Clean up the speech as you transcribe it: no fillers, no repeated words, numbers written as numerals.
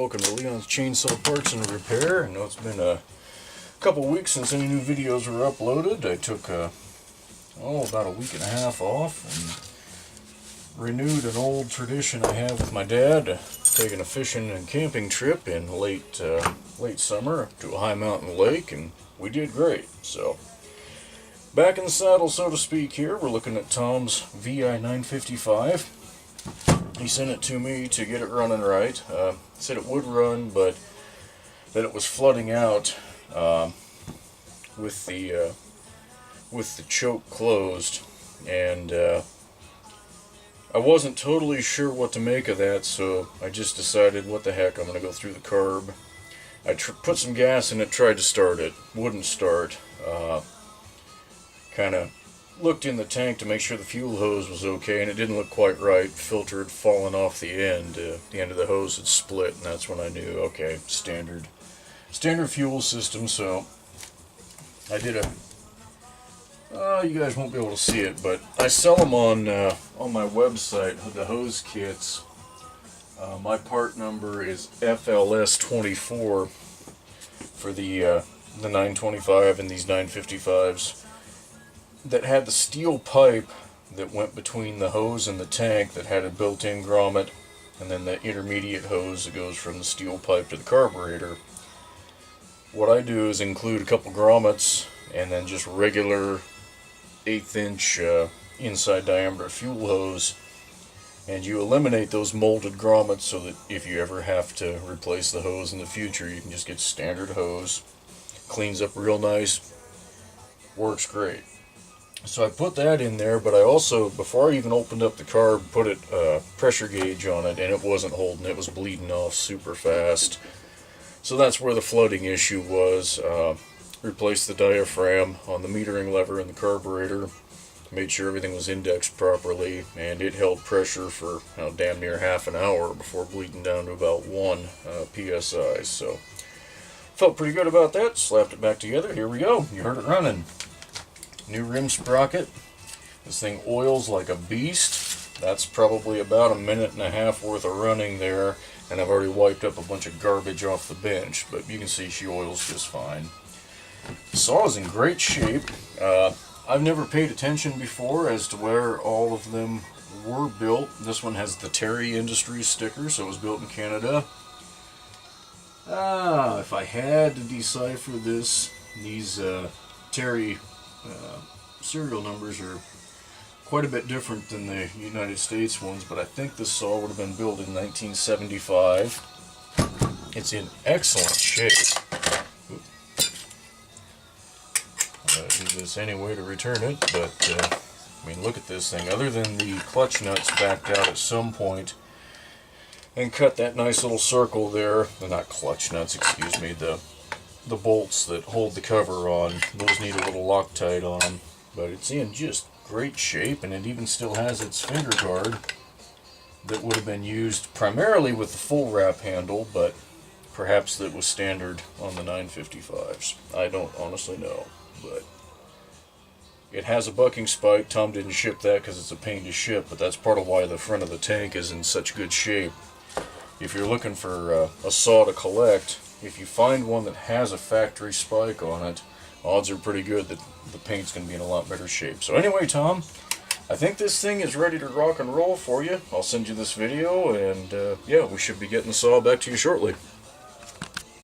welcome to Leon's Chainsaw Parts and Repair. I know it's been a couple weeks since any new videos were uploaded. I took about a week and a half off and renewed an old tradition I have with my dad, taking a fishing and camping trip in late summer to a high mountain lake, and we did great. So, back in the saddle, so to speak here. We're looking at Tom's VI-955. He sent it to me to get it running right. Said it would run, but that it was flooding out with the choke closed, and I wasn't totally sure what to make of that, so I just decided, what the heck, I'm going to go through the carb. I put some gas in it, tried to start it, wouldn't start. Kind of looked in the tank to make sure the fuel hose was okay, and it didn't look quite right. Filter had fallen off the end. The end of the hose had split, and that's when I knew, okay, standard fuel system. So I did you guys won't be able to see it, but I sell them on my website, the hose kits. My part number is FLS24 for the 925 and these 955s. That had the steel pipe that went between the hose and the tank that had a built-in grommet, and then the intermediate hose that goes from the steel pipe to the carburetor. What I do is include a couple grommets and then just regular 1/8 inch inside diameter fuel hose, and you eliminate those molded grommets so that if you ever have to replace the hose in the future, you can just get standard hose. Cleans up real nice, works great. So I put that in there, but I also, before I even opened up the carb, put a pressure gauge on it, and it wasn't holding. It was bleeding off super fast. So that's where the flooding issue was. Replaced the diaphragm on the metering lever in the carburetor, made sure everything was indexed properly, and it held pressure for damn near half an hour before bleeding down to about 1 psi. So felt pretty good about that. Slapped it back together. Here we go. You heard it running. New rim sprocket. This thing oils like a beast. That's probably about a minute and a half worth of running there, and I've already wiped up a bunch of garbage off the bench, but you can see she oils just fine. The saw is in great shape. I've never paid attention before as to where all of them were built. This one has the Terry Industries sticker, so it was built in Canada. If I had to decipher this, these Terry serial numbers are quite a bit different than the United States ones, but I think this saw would have been built in 1975. It's in excellent shape. Do this anyway to return it, but I mean, look at this thing. Other than the clutch nuts backed out at some point and cut that nice little circle there, not clutch nuts, excuse me, the bolts that hold the cover on, those need a little Loctite on them, but it's in just great shape, and it even still has its finger guard that would have been used primarily with the full wrap handle, but perhaps that was standard on the 955s. I don't honestly know, but it has a bucking spike. Tom didn't ship that because it's a pain to ship, but that's part of why the front of the tank is in such good shape. If you're looking for a saw to collect, if you find one that has a factory spike on it, odds are pretty good that the paint's going to be in a lot better shape. So anyway, Tom, I think this thing is ready to rock and roll for you. I'll send you this video, and yeah, we should be getting the saw back to you shortly.